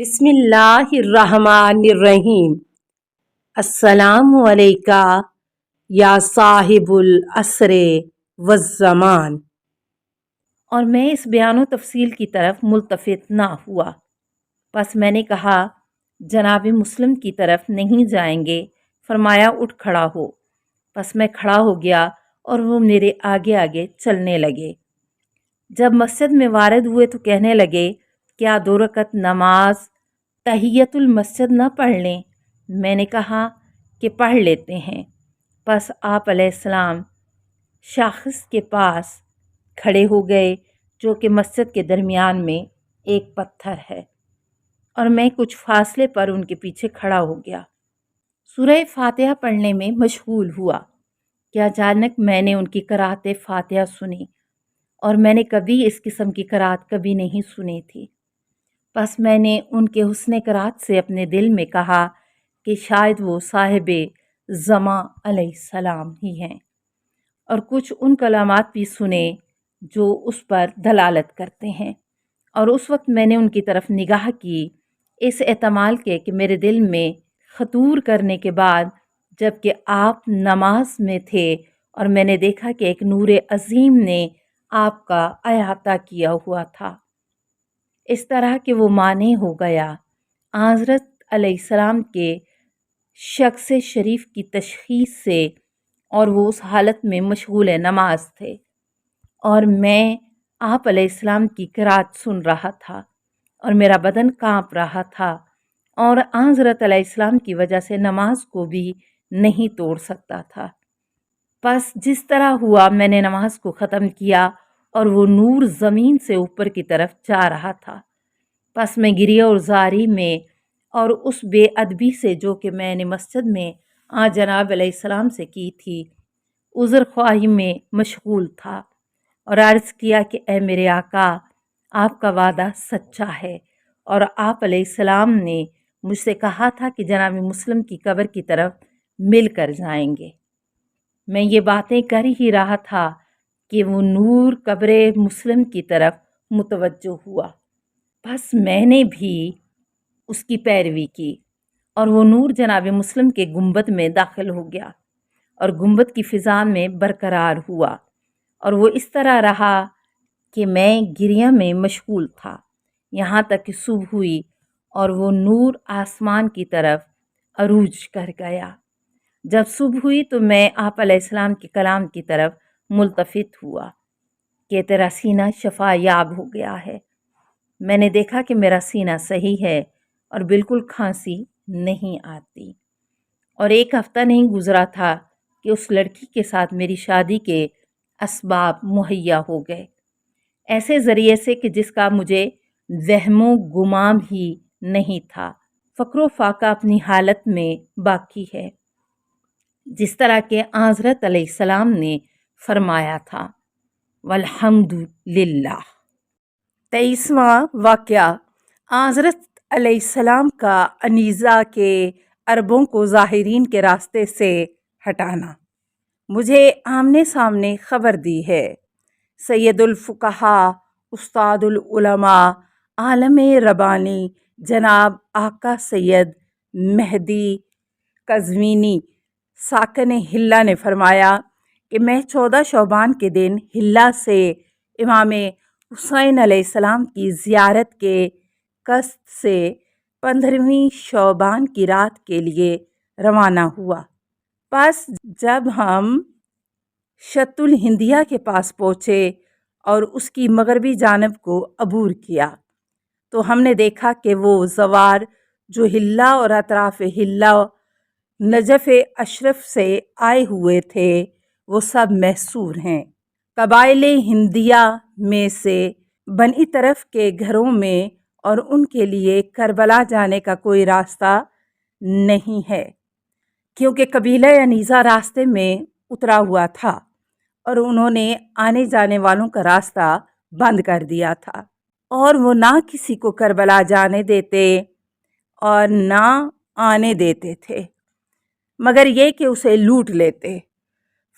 بسم اللہ الرحمن الرحیم۔ السلام علیکہ یا صاحب العصر والزمان۔ اور میں اس بیان و تفصیل کی طرف ملتفت نہ ہوا، پس میں نے کہا جناب مسلم کی طرف نہیں جائیں گے؟ فرمایا اٹھ کھڑا ہو۔ پس میں کھڑا ہو گیا اور وہ میرے آگے آگے چلنے لگے۔ جب مسجد میں وارد ہوئے تو کہنے لگے کیا 2 رکعت نماز تحیت المسجد نہ پڑھ لیں؟ میں نے کہا کہ پڑھ لیتے ہیں۔ پس آپ علیہ السلام شاخص کے پاس کھڑے ہو گئے جو کہ مسجد کے درمیان میں ایک پتھر ہے، اور میں کچھ فاصلے پر ان کے پیچھے کھڑا ہو گیا۔ سورہ فاتحہ پڑھنے میں مشغول ہوا کہ اچانک میں نے ان کی قرأت فاتحہ سنی، اور میں نے کبھی اس قسم کی قرأت کبھی نہیں سنی تھی۔ پس میں نے ان کے حسن قرأت سے اپنے دل میں کہا کہ شاید وہ صاحب زماں علیہ السلام ہی ہیں، اور کچھ ان کلمات بھی سنے جو اس پر دلالت کرتے ہیں۔ اور اس وقت میں نے ان کی طرف نگاہ کی اس احتمال کے کہ میرے دل میں خطور کرنے کے بعد جب کہ آپ نماز میں تھے اور میں نے دیکھا کہ ایک نور عظیم نے آپ کا احاطہ کیا ہوا تھا، اس طرح کہ وہ مانے ہو گیا۔ حضرت علیہ السلام کے شخص شریف کی تشخیص سے، اور وہ اس حالت میں مشغول نماز تھے، اور میں آپ علیہ السلام کی قرأت سن رہا تھا، اور میرا بدن کانپ رہا تھا، اور حضرت علیہ السلام کی وجہ سے نماز کو بھی نہیں توڑ سکتا تھا۔ پس جس طرح ہوا میں نے نماز کو ختم کیا اور وہ نور زمین سے اوپر کی طرف جا رہا تھا۔ پس میں گریہ اور زاری میں اور اس بے ادبی سے جو کہ میں نے مسجد میں جناب علیہ السلام سے کی تھی، عذر خواہی میں مشغول تھا، اور عرض کیا کہ اے میرے آقا، آپ کا وعدہ سچا ہے، اور آپ علیہ السلام نے مجھ سے کہا تھا کہ جناب مسلم کی قبر کی طرف مل کر جائیں گے۔ میں یہ باتیں کر ہی رہا تھا کہ وہ نور قبر مسلم کی طرف متوجہ ہوا۔ پس میں نے بھی اس کی پیروی کی، اور وہ نور جناب مسلم کے گنبد میں داخل ہو گیا اور گنبد کی فضا میں برقرار ہوا، اور وہ اس طرح رہا کہ میں گریہ میں مشغول تھا یہاں تک کہ صبح ہوئی، اور وہ نور آسمان کی طرف عروج کر گیا۔ جب صبح ہوئی تو میں آپ علیہ السلام کے کلام کی طرف ملتفت ہوا کہ تیرا سینہ شفا یاب ہو گیا ہے۔ میں نے دیکھا کہ میرا سینہ صحیح ہے اور بالکل کھانسی نہیں آتی، اور 1 ہفتہ نہیں گزرا تھا کہ اس لڑکی کے ساتھ میری شادی کے اسباب مہیا ہو گئے، ایسے ذریعے سے کہ جس کا مجھے وہم و گمان بھی نہیں تھا۔ فقر و فاقہ اپنی حالت میں باقی ہے، جس طرح کہ حضرت علیہ السلام نے فرمایا تھا۔ والحمد للہ۔ 23واں واقعہ، حضرت علیہ السلام کا انیزہ کے عربوں کو ظاہرین کے راستے سے ہٹانا۔ مجھے آمنے سامنے خبر دی ہے سید الفقہاء، استاد العلماء، عالم ربانی جناب آقا سید مہدی قزوینی ساکن حلہ نے فرمایا کہ میں 14 شعبان کے دن حلہ سے امام حسین علیہ السلام کی زیارت کے قصد سے 15ویں شعبان کی رات کے لیے روانہ ہوا۔ پس جب ہم شط الہندیہ کے پاس پہنچے اور اس کی مغربی جانب کو عبور کیا تو ہم نے دیکھا کہ وہ زوار جو حلہ اور اطراف حلہ نجف اشرف سے آئے ہوئے تھے وہ سب محصور ہیں۔ قبائل ہندیہ میں سے بنی طرف کے گھروں میں اور ان کے لیے کربلا جانے کا کوئی راستہ نہیں ہے، کیونکہ قبیلہ انیزہ راستے میں اترا ہوا تھا اور انہوں نے آنے جانے والوں کا راستہ بند کر دیا تھا، اور وہ نہ کسی کو کربلا جانے دیتے اور نہ آنے دیتے تھے، مگر یہ کہ اسے لوٹ لیتے۔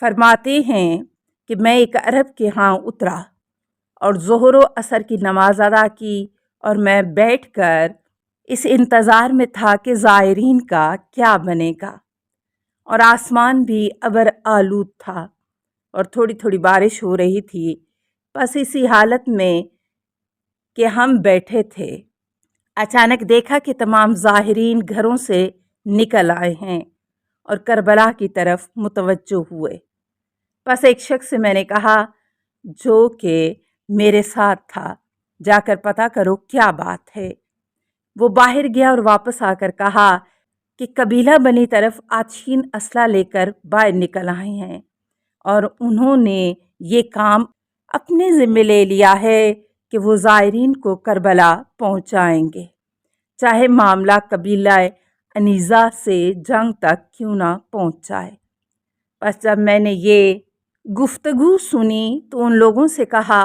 فرماتے ہیں کہ میں ایک عرب کے ہاں اترا اور ظہر و عصر کی نماز ادا کی، اور میں بیٹھ کر اس انتظار میں تھا کہ زائرین کا کیا بنے گا، اور آسمان بھی ابر آلود تھا اور تھوڑی تھوڑی بارش ہو رہی تھی۔ بس اسی حالت میں کہ ہم بیٹھے تھے، اچانک دیکھا کہ تمام زائرین گھروں سے نکل آئے ہیں اور کربلا کی طرف متوجہ ہوئے۔ بس ایک شخص سے میں نے کہا جو کہ میرے ساتھ تھا، جا کر پتہ کرو کیا بات ہے۔ وہ باہر گیا اور واپس آ کر کہا کہ قبیلہ بنی طرف آتشین اسلحہ لے کر باہر نکل آئے ہیں اور انہوں نے یہ کام اپنے ذمے لے لیا ہے کہ وہ زائرین کو کربلا پہنچائیں گے، چاہے معاملہ قبیلہ انیزہ سے جنگ تک کیوں نہ پہنچ جائے۔ بس جب میں نے یہ گفتگو سنی تو ان لوگوں سے کہا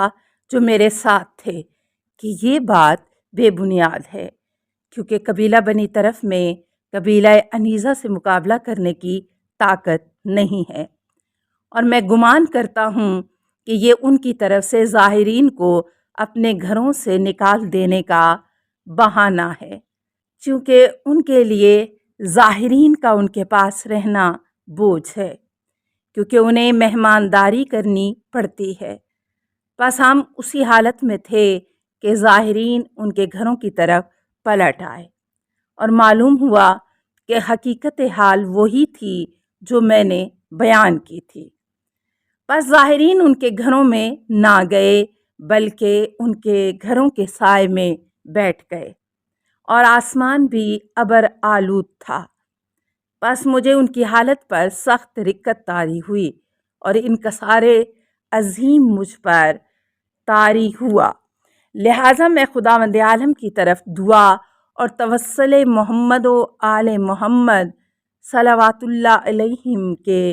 جو میرے ساتھ تھے کہ یہ بات بے بنیاد ہے، کیونکہ قبیلہ بنی طرف میں قبیلہ انیزہ سے مقابلہ کرنے کی طاقت نہیں ہے، اور میں گمان کرتا ہوں کہ یہ ان کی طرف سے ظاہرین کو اپنے گھروں سے نکال دینے کا بہانہ ہے، چونکہ ان کے لیے ظاہرین کا ان کے پاس رہنا بوجھ ہے، کیونکہ انہیں مہمانداری کرنی پڑتی ہے۔ بس ہم اسی حالت میں تھے کہ ظاہرین ان کے گھروں کی طرف پلٹ آئے، اور معلوم ہوا کہ حقیقت حال وہی تھی جو میں نے بیان کی تھی۔ بس ظاہرین ان کے گھروں میں نہ گئے بلکہ ان کے گھروں کے سائے میں بیٹھ گئے، اور آسمان بھی ابر آلود تھا۔ بس مجھے ان کی حالت پر سخت رقت طاری ہوئی اور انکسار عظیم مجھ پر طاری ہوا، لہٰذا میں خداوند عالم کی طرف دعا اور توسل محمد و آل محمد صلوات اللہ علیہم کے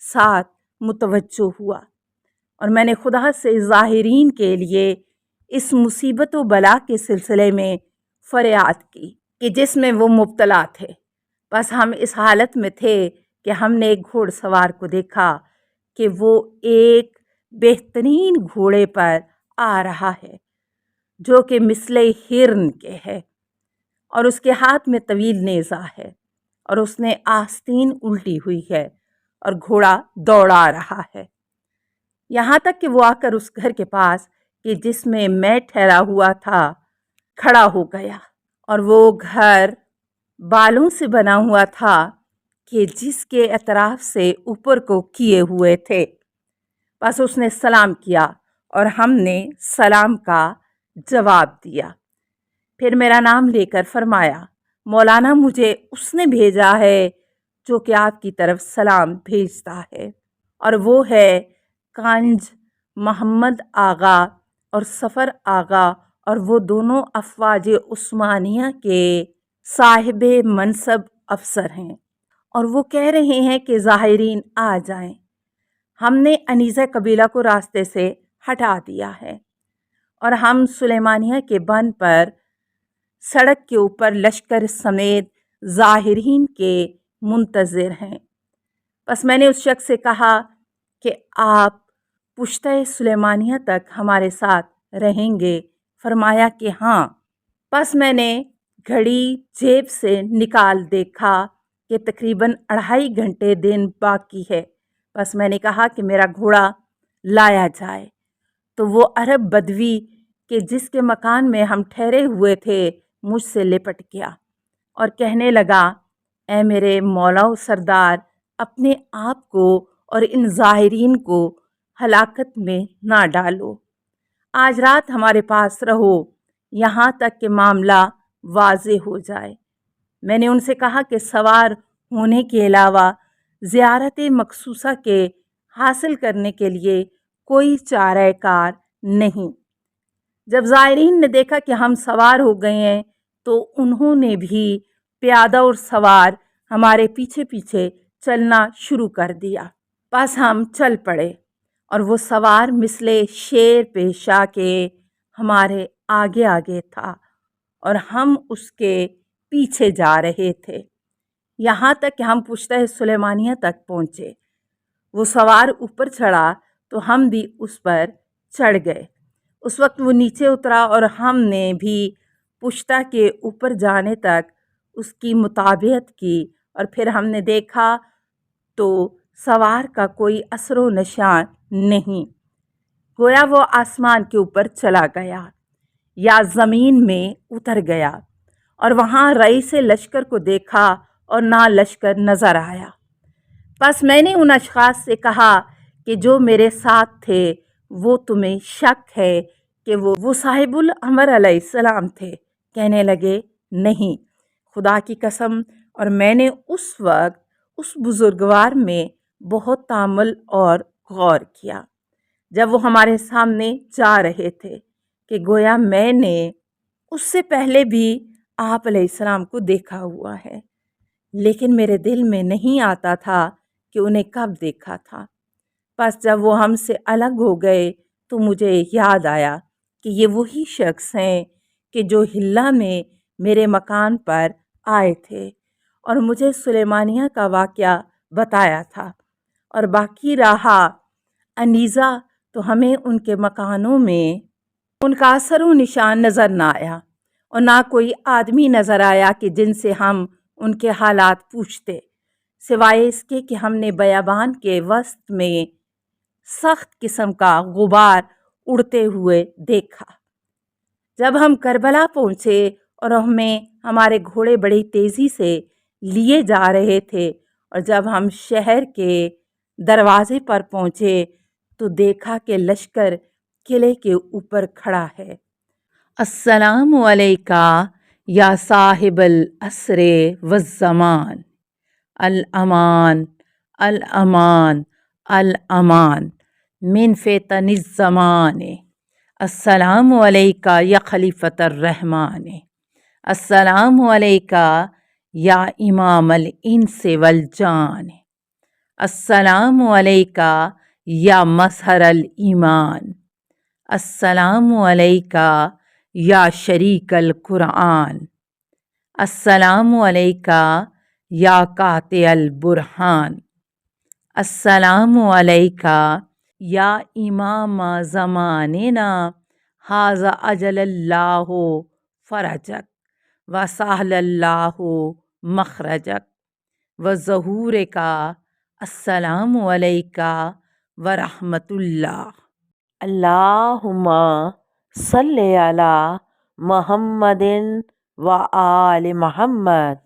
ساتھ متوجہ ہوا، اور میں نے خدا سے ظاہرین کے لیے اس مصیبت و بلا کے سلسلے میں فریاد کی کہ جس میں وہ مبتلا تھے۔ بس ہم اس حالت میں تھے کہ ہم نے ایک گھوڑ سوار کو دیکھا کہ وہ ایک بہترین گھوڑے پر آ رہا ہے جو کہ مثل ہرن کے ہے، اور اس کے ہاتھ میں طویل نیزہ ہے، اور اس نے آستین الٹی ہوئی ہے اور گھوڑا دوڑا رہا ہے، یہاں تک کہ وہ آ کر اس گھر کے پاس کہ جس میں میں ٹھہرا ہوا تھا کھڑا ہو گیا، اور وہ گھر بالوں سے بنا ہوا تھا کہ جس کے اطراف سے اوپر کو کیے ہوئے تھے۔ بس اس نے سلام کیا اور ہم نے سلام کا جواب دیا۔ پھر میرا نام لے کر فرمایا، مولانا مجھے اس نے بھیجا ہے جو کہ آپ کی طرف سلام بھیجتا ہے، اور وہ ہے کانج محمد آغا اور سفر آغا، اور وہ دونوں افواج عثمانیہ کے صاحب منصب افسر ہیں، اور وہ کہہ رہے ہیں کہ ظاہرین آ جائیں۔ ہم نے انیزہ قبیلہ کو راستے سے ہٹا دیا ہے، اور ہم سلیمانیہ کے بند پر سڑک کے اوپر لشکر سمیت ظاہرین کے منتظر ہیں۔ بس میں نے اس شخص سے کہا کہ آپ پشتہ سلیمانیہ تک ہمارے ساتھ رہیں گے؟ فرمایا کہ ہاں۔ بس میں نے گھڑی جیب سے نکال دیکھا کہ تقریباً 2.5 گھنٹے دن باقی ہے۔ بس میں نے کہا کہ میرا گھوڑا لایا جائے، تو وہ عرب بدوی کہ جس کے مکان میں ہم ٹھہرے ہوئے تھے مجھ سے لپٹ گیا اور کہنے لگا، اے میرے مولا و سردار، اپنے آپ کو اور ان ظاہرین کو ہلاکت میں نہ ڈالو، آج رات ہمارے پاس رہو یہاں تک کہ معاملہ واضح ہو جائے۔ میں نے ان سے کہا کہ سوار ہونے کے علاوہ زیارت مخصوصہ کے حاصل کرنے کے لیے کوئی چارہ کار نہیں۔ جب زائرین نے دیکھا کہ ہم سوار ہو گئے ہیں تو انہوں نے بھی پیادہ اور سوار ہمارے پیچھے پیچھے چلنا شروع کر دیا۔ بس ہم چل پڑے، اور وہ سوار مثل شیر پیشہ کے ہمارے آگے آگے تھا اور ہم اس کے پیچھے جا رہے تھے، یہاں تک کہ ہم پشتہ سلیمانیہ تک پہنچے۔ وہ سوار اوپر چڑھا تو ہم بھی اس پر چڑھ گئے۔ اس وقت وہ نیچے اترا اور ہم نے بھی پشتہ کے اوپر جانے تک اس کی مطابقت کی، اور پھر ہم نے دیکھا تو سوار کا کوئی اثر و نشان نہیں، گویا وہ آسمان کے اوپر چلا گیا یا زمین میں اتر گیا، اور وہاں رئیس لشکر کو دیکھا اور نہ لشکر نظر آیا۔ پس میں نے ان اشخاص سے کہا کہ جو میرے ساتھ تھے، وہ تمہیں شک ہے کہ وہ صاحب الامر علیہ السلام تھے؟ کہنے لگے نہیں، خدا کی قسم، اور میں نے اس وقت اس بزرگوار میں بہت تأمل اور غور کیا جب وہ ہمارے سامنے جا رہے تھے، کہ گویا میں نے اس سے پہلے بھی آپ علیہ السلام کو دیکھا ہوا ہے، لیکن میرے دل میں نہیں آتا تھا کہ انہیں کب دیکھا تھا۔ پس جب وہ ہم سے الگ ہو گئے تو مجھے یاد آیا کہ یہ وہی شخص ہیں کہ جو حلہ میں میرے مکان پر آئے تھے اور مجھے سلیمانیہ کا واقعہ بتایا تھا، اور باقی رہا انیزہ تو ہمیں ان کے مکانوں میں ان کا اثر و نشان نظر نہ آیا، اور نہ کوئی آدمی نظر آیا کہ جن سے ہم ان کے حالات پوچھتے، سوائے اس کے کہ ہم نے بیابان کے وسط میں سخت قسم کا غبار اڑتے ہوئے دیکھا۔ جب ہم کربلا پہنچے اور ہمیں ہمارے گھوڑے بڑی تیزی سے لیے جا رہے تھے، اور جب ہم شہر کے دروازے پر پہنچے تو دیکھا کہ لشکر قلعے کے اوپر کھڑا ہے۔ السلام علیکہ یا صاحب العصر والزمان، الامان الامان الامان من فتن الزمان، السلام علیکہ یا خلیفۃ الرحمن، السلام علیکہ یا امام الانس والجان، السلام علیکہ یا مظہر الایمان، السلام علیکہ یا شریک القرآن، السلام علیکہ یا قاطع البرہان، السلام علیکہ یا امام زماننا، ھذا اجل اللہ فرجک وسہل اللہ مخرجک وظہورک، السلام علیکہ ورحمۃ اللہ۔ اللہم صلی علی محمد و آل محمد۔